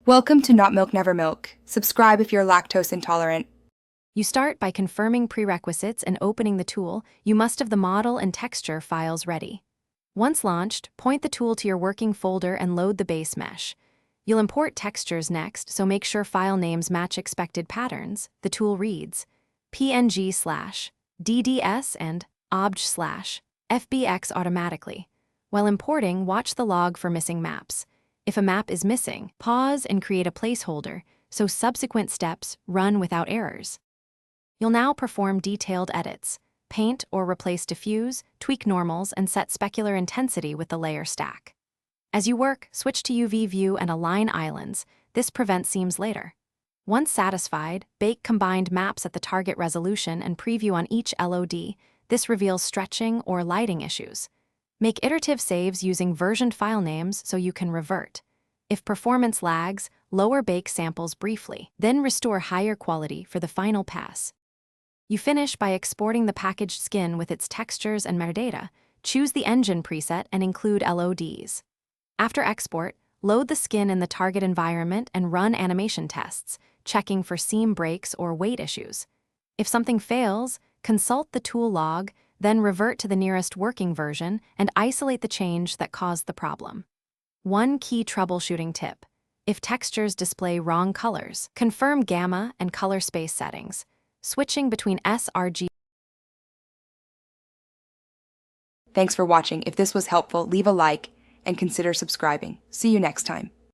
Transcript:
Welcome to Not Milk Never Milk. Subscribe if you're lactose intolerant. You start by confirming prerequisites and opening the tool. You must have the model and texture files ready. Once launched, point the tool to your working folder and load the base mesh. You'll import textures next, so make sure file names match expected patterns. The tool reads PNG/DDS and OBJ/FBX automatically. While importing, watch the log for missing maps. If a map is missing, pause and create a placeholder, so subsequent steps run without errors. You'll now perform detailed edits. Paint or replace diffuse, tweak normals, and set specular intensity with the layer stack. As you work, switch to UV view and align islands. This prevents seams later. Once satisfied, bake combined maps at the target resolution and preview on each LOD. This reveals stretching or lighting issues. Make iterative saves using versioned file names so you can revert. If performance lags, lower bake samples briefly, then restore higher quality for the final pass. You finish by exporting the packaged skin with its textures and metadata. Choose the engine preset and include LODs. After export, load the skin in the target environment and run animation tests, checking for seam breaks or weight issues. If something fails, consult the tool log, then revert to the nearest working version and isolate the change that caused the problem. One key troubleshooting tip: if textures display wrong colors, confirm gamma and color space settings. Switching between sRGB. Thanks for watching. If this was helpful, leave a like and consider subscribing. See you next time.